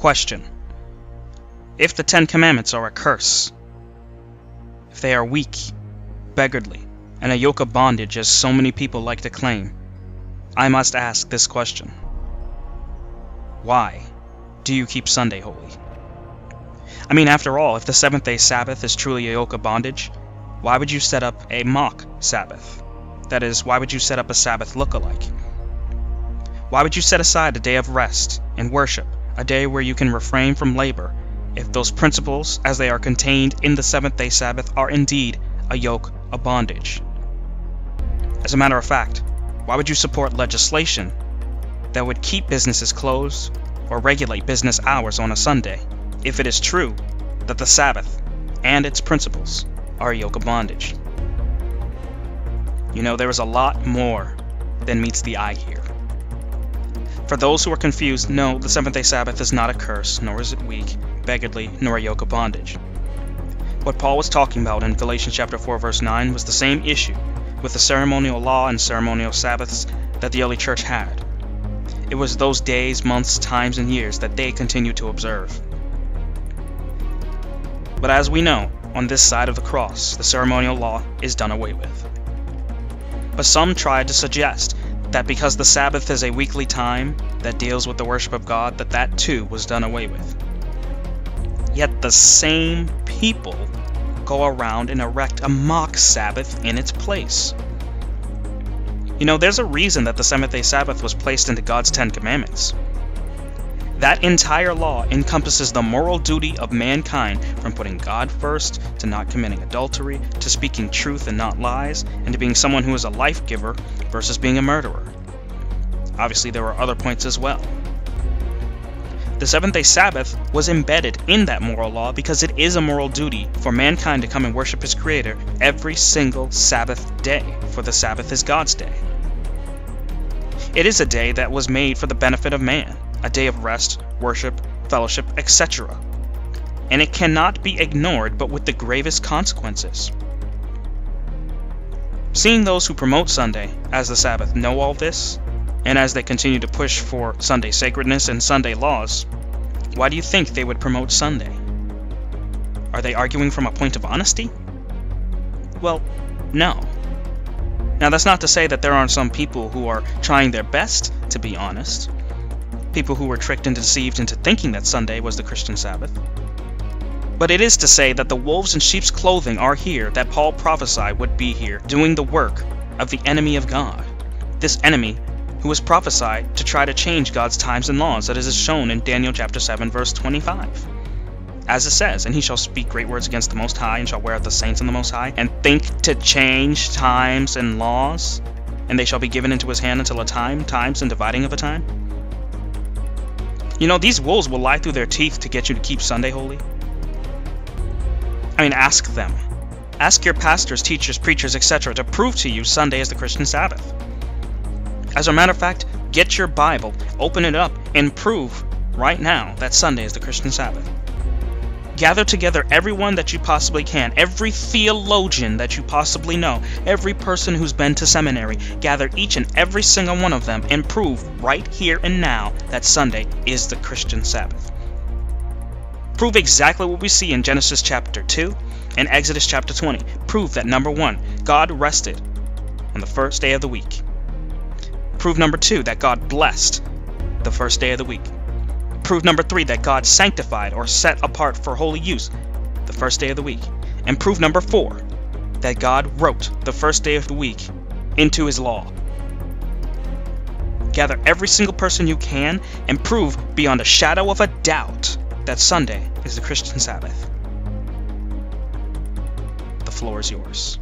Question: if the Ten Commandments are a curse, if they are weak, beggarly, and a yoke of bondage as so many people like to claim, I must ask this question: why do you keep Sunday holy? I mean, after all, if the seventh-day Sabbath is truly a yoke of bondage, why would you set up a mock Sabbath? That is, why would you set up a Sabbath look-alike? Why would you set aside a day of rest and worship, a day where you can refrain from labor, if those principles, as they are contained in the seventh-day Sabbath, are indeed a yoke of bondage? As a matter of fact, why would you support legislation that would keep businesses closed or regulate business hours on a Sunday, if it is true that the Sabbath and its principles are a yoke of bondage? You know, there is a lot more than meets the eye here. For those who are confused, no, the seventh-day Sabbath is not a curse, nor is it weak, beggarly, nor a yoke of bondage. What Paul was talking about in Galatians chapter 4, verse 9 was the same issue with the ceremonial law and ceremonial Sabbaths that the early church had. It was those days, months, times, and years that they continued to observe. But as we know, on this side of the cross, the ceremonial law is done away with. But some tried to suggest that because the Sabbath is a weekly time that deals with the worship of God, that too was done away with. Yet the same people go around and erect a mock Sabbath in its place. You know, there's a reason that the seventh-day Sabbath was placed into God's Ten Commandments. That entire law encompasses the moral duty of mankind, from putting God first, to not committing adultery, to speaking truth and not lies, and to being someone who is a life giver versus being a murderer. Obviously, there were other points as well. The seventh-day Sabbath was embedded in that moral law because it is a moral duty for mankind to come and worship his Creator every single Sabbath day, for the Sabbath is God's day. It is a day that was made for the benefit of man, a day of rest, worship, fellowship, etc. And it cannot be ignored, but with the gravest consequences. Seeing those who promote Sunday as the Sabbath know all this, and as they continue to push for Sunday sacredness and Sunday laws, why do you think they would promote Sunday? Are they arguing from a point of honesty? Well, no. Now, that's not to say that there aren't some people who are trying their best to be honest. People who were tricked and deceived into thinking that Sunday was the Christian Sabbath. But it is to say that the wolves in sheep's clothing are here, that Paul prophesied would be here, doing the work of the enemy of God. This enemy who was prophesied to try to change God's times and laws, that is shown in Daniel chapter 7, verse 25. As it says, and he shall speak great words against the Most High, and shall wear out the saints in the Most High, and think to change times and laws, and they shall be given into his hand until a time, times, and dividing of a time. You know, these wolves will lie through their teeth to get you to keep Sunday holy. I mean, ask them. Ask your pastors, teachers, preachers, etc. to prove to you Sunday is the Christian Sabbath. As a matter of fact, get your Bible, open it up, and prove right now that Sunday is the Christian Sabbath. Gather together everyone that you possibly can, every theologian that you possibly know, every person who's been to seminary. Gather each and every single one of them and prove right here and now that Sunday is the Christian Sabbath. Prove exactly what we see in Genesis chapter 2 and Exodus chapter 20. Prove that, number 1, God rested on the first day of the week. Prove, number 2, that God blessed the first day of the week. Prove, number 3, that God sanctified or set apart for holy use the first day of the week. And prove, number 4, that God wrote the first day of the week into his law. Gather every single person you can and prove beyond a shadow of a doubt that Sunday is the Christian Sabbath. The floor is yours.